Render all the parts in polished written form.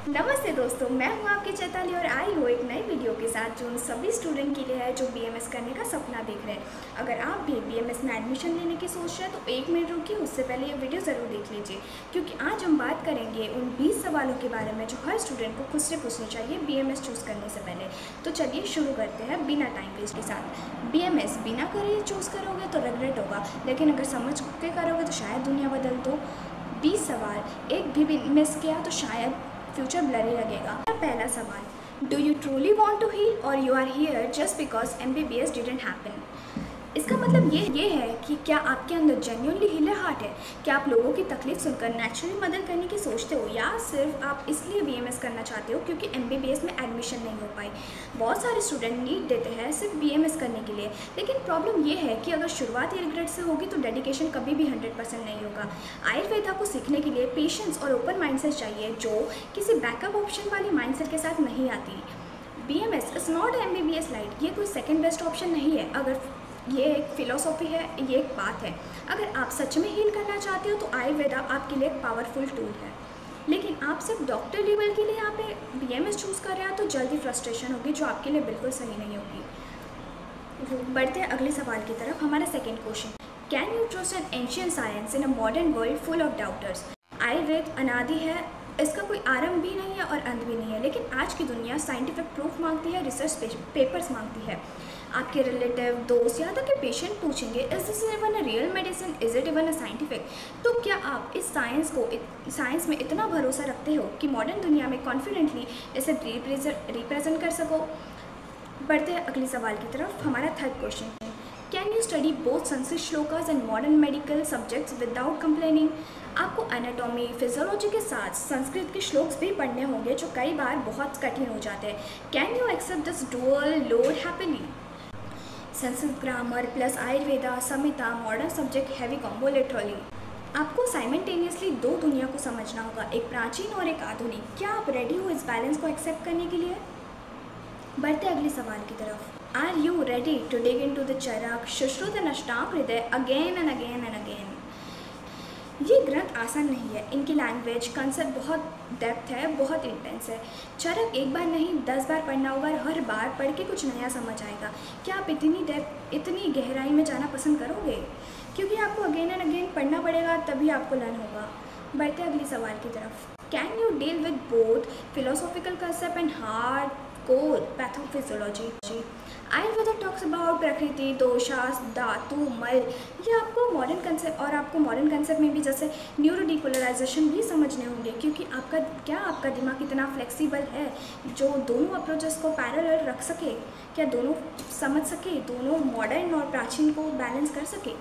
नमस्ते दोस्तों, मैं हूं आपकी चैताली और आई हूं एक नई वीडियो के साथ जो उन सभी स्टूडेंट के लिए है जो बीएमएस करने का सपना देख रहे हैं। अगर आप भी बीएमएस में एडमिशन लेने की सोच रहे हैं तो 1 मिनट रुकिए, उससे पहले ये वीडियो ज़रूर देख लीजिए, क्योंकि आज हम बात करेंगे उन 20 सवालों के बारे में जो हर स्टूडेंट को खुद से पूछने चाहिए बीएमएस चूज़ करने से पहले। तो चलिए शुरू करते हैं बिना टाइम वेस्ट के साथ। बीएमएस बिना करियर चूज़ करोगे तो रिग्रेट होगा, लेकिन अगर समझ के करोगे तो शायद दुनिया बदल दो। 20 सवाल, एक भी मिस किया तो शायद फ्यूचर ब्लरी लगेगा। पहला सवाल, do you truly want to heal और you are here just because MBBS didn't happen. इसका मतलब ये है कि क्या आपके अंदर जेन्युइनली हीलर हार्ट है? क्या आप लोगों की तकलीफ सुनकर नेचुरली मदद करने की सोचते हो, या सिर्फ आप इसलिए BMS करना चाहते हो क्योंकि MBBS में एडमिशन नहीं हो पाई? बहुत सारे स्टूडेंट नीट देते हैं सिर्फ BMS करने के लिए, लेकिन प्रॉब्लम ये है कि अगर शुरुआत ही रिग्रेट से होगी तो डेडिकेशन कभी भी 100% नहीं होगा। आयुर्वेदा को सीखने के लिए पेशेंस और ओपन माइंडसेट चाहिए, जो किसी बैकअप ऑप्शन वाली माइंडसेट के साथ नहीं आती। BMS is not MBBS light, ये कोई सेकेंड बेस्ट ऑप्शन नहीं है। अगर ये एक फ़िलोसॉफी है, ये एक बात है। अगर आप सच में हील करना चाहते हो तो आयुर्वेदा आपके लिए एक पावरफुल टूल है, लेकिन आप सिर्फ डॉक्टर लेवल के लिए यहाँ पे BMS चूज़ कर रहे हैं तो जल्दी फ्रस्ट्रेशन होगी, जो आपके लिए बिल्कुल सही नहीं होगी। बढ़ते हैं अगले सवाल की तरफ। हमारा second question, can you trust an ancient science in a modern world full of daughters. Ayurveda अनादि है, इसका कोई आरंभ भी नहीं है और अंत भी नहीं है, लेकिन आज की दुनिया साइंटिफिक प्रूफ मांगती है, रिसर्च पेपर्स मांगती है। आपके रिलेटिव, दोस्त, यहाँ तक कि पेशेंट पूछेंगे, is this even a real medicine, is it even a scientific. तो क्या आप इस साइंस में इतना भरोसा रखते हो कि मॉडर्न दुनिया में कॉन्फिडेंटली इसे रिप्रेजेंट कर सको? बढ़ते हैं अगले सवाल की तरफ। हमारा third question, can you study both Sanskrit shlokas and modern medical subjects without complaining. आपको एनाटॉमी, फिजियोलॉजी के साथ संस्कृत के श्लोक्स भी पढ़ने होंगे जो कई बार बहुत कठिन हो जाते हैं। Can you accept this dual load happily. Sanskrit grammar plus Ayurveda, Samhita, modern subject, heavy combo literally. आपको साइमल्टेनियसली दो दुनिया को समझना होगा, एक प्राचीन और एक आधुनिक। क्या आप रेडी हो इस बैलेंस को एक्सेप्ट करने के लिए? बढ़ते अगले सवाल की तरफ। Are you ready to dig into the Charaka, Sushruta and Ashtanga Hridaya again and again and again. ये ग्रंथ आसान नहीं है, इनकी लैंग्वेज कंसेप्ट बहुत डेप्थ है, बहुत इंटेंस है। चरक एक बार नहीं 10 बार पढ़ना होगा, हर बार पढ़ के कुछ नया समझ आएगा। क्या आप इतनी डेप्थ, इतनी गहराई में जाना पसंद करोगे? क्योंकि आपको अगेन एंड अगेन पढ़ना पड़ेगा, तभी आपको लर्न होगा। बढ़ते अगले सवाल की तरफ। Can you deal with both philosophical concept and hard core pathophysiology. Ayurveda talks about प्रकृति, दोषास, धातु, मल। ये आपको मॉडर्न कंसेप्ट में भी जैसे न्यूरो डिपोलराइजेशन भी समझने होंगे, क्योंकि आपका दिमाग इतना फ्लेक्सिबल है जो दोनों अप्रोचेस को पैरेलल रख सके, क्या दोनों समझ सके, दोनों मॉडर्न और प्राचीन को बैलेंस कर सके।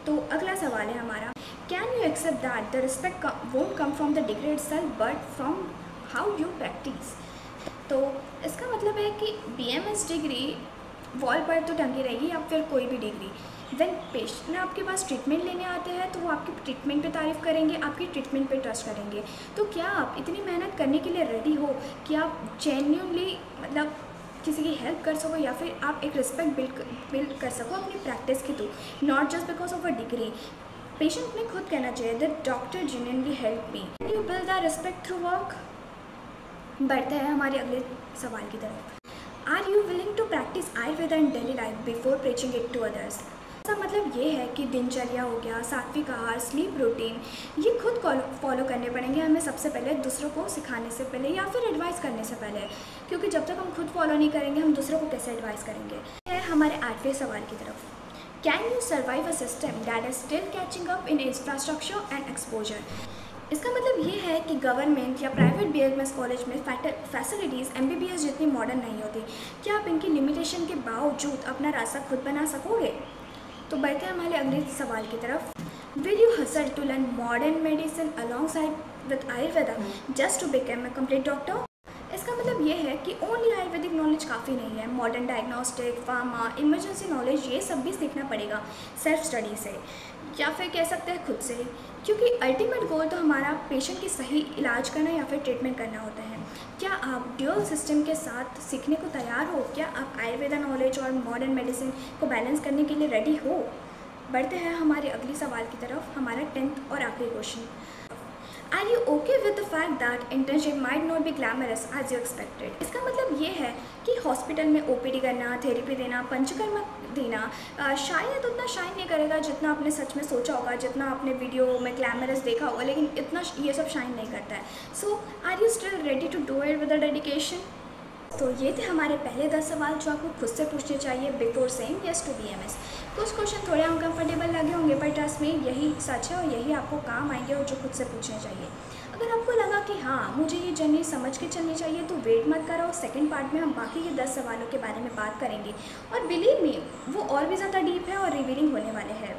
तो अगला सवाल है हमारा, can you accept that the respect won't come from the degree itself but from how you practise. तो इसका मतलब है कि BMS डिग्री वॉल पर तो टंगी रहेगी, या फिर कोई भी डिग्री। देन पेशेंट आपके पास ट्रीटमेंट लेने आते हैं तो वो आपकी ट्रीटमेंट पे तारीफ़ करेंगे, आपकी ट्रीटमेंट पे ट्रस्ट करेंगे। तो क्या आप इतनी मेहनत करने के लिए रेडी हो कि आप जेन्युइनली मतलब किसी की हेल्प कर सको, या फिर आप एक रिस्पेक्ट बिल्ड कर सको अपनी प्रैक्टिस के through, not just because of a degree. Patient ने खुद कहना चाहिए that doctor genuinely help me. You build the respect through work. बढ़ते हैं हमारे अगले सवाल की तरफ। Are you willing to practise Ayurveda in daily life before preaching it to others. इसका मतलब ये है कि दिनचर्या हो गया, सात्विक आहार, स्लीप रूटीन, ये खुद फॉलो करने पड़ेंगे हमें सबसे पहले, दूसरों को सिखाने से पहले या फिर एडवाइस करने से पहले, क्योंकि जब तक हम खुद फॉलो नहीं करेंगे हम दूसरों को कैसे एडवाइस करेंगे। है हमारे 8वें सवाल की तरफ। Can you survive a system that is still catching up in infrastructure and exposure. इसका मतलब ये है कि गवर्नमेंट या प्राइवेट BMS कॉलेज में फैसिलिटीज़ MBBS जितनी मॉडर्न नहीं होती। क्या आप इनकी लिमिटेशन के बावजूद अपना रास्ता खुद बना सकोगे? तो बढ़ते हैं हमारे अगले सवाल की तरफ। Will you hustle to learn modern medicine alongside with Ayurveda just to become a complete doctor. इसका मतलब ये है कि ओनली आयुर्वेदिक नॉलेज काफ़ी नहीं है, modern diagnostic, pharma, emergency knowledge, ये सब भी सीखना पड़ेगा सेल्फ स्टडी से, या फिर कह सकते हैं खुद से, क्योंकि अल्टीमेट गोल तो हमारा पेशेंट की सही इलाज करना या फिर ट्रीटमेंट करना होता है। क्या आप ड्यूअल सिस्टम के साथ सीखने को तैयार हो? क्या आप आयुर्वेदा नॉलेज और मॉडर्न मेडिसिन को बैलेंस करने के लिए रेडी हो? बढ़ते हैं हमारे अगले सवाल की तरफ। हमारा 10th और आखिरी question, are you okay with the fact that internship might not be glamorous as you expected. इसका मतलब ये है कि हॉस्पिटल में ओपीडी करना, थेरेपी देना, पंचकर्मा देना शायद उतना शाइन नहीं करेगा जितना आपने सच में सोचा होगा, जितना आपने वीडियो में ग्लैमरस देखा होगा, लेकिन इतना ये सब शाइन नहीं करता है। So are you still ready to do it with the dedication? तो ये थे हमारे पहले 10 सवाल जो आपको खुद से पूछने चाहिए before saying yes to BMS. कुछ क्वेश्चन थोड़े अनकंफर्टेबल लगे होंगे, पर ट्रस्ट में यही सच है और यही आपको काम आएंगे और जो खुद से पूछने चाहिए। अगर आपको लगा कि हाँ मुझे ये जर्नी समझ के चलनी चाहिए तो वेट मत करो, सेकंड पार्ट में हम बाकी के 10 सवालों के बारे में बात करेंगे और बिलीव मी वो और भी ज़्यादा डीप है और रिवीलिंग होने वाले हैं।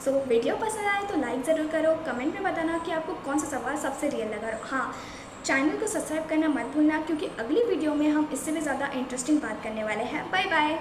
सो वीडियो पसंद आए तो लाइक ज़रूर करो, कमेंट में बताना कि आपको कौन सा सवाल सबसे रियल लगा। हाँ, चैनल को सब्सक्राइब करना मत भूलना क्योंकि अगली वीडियो में हम इससे भी ज़्यादा इंटरेस्टिंग बात करने वाले हैं। Bye bye.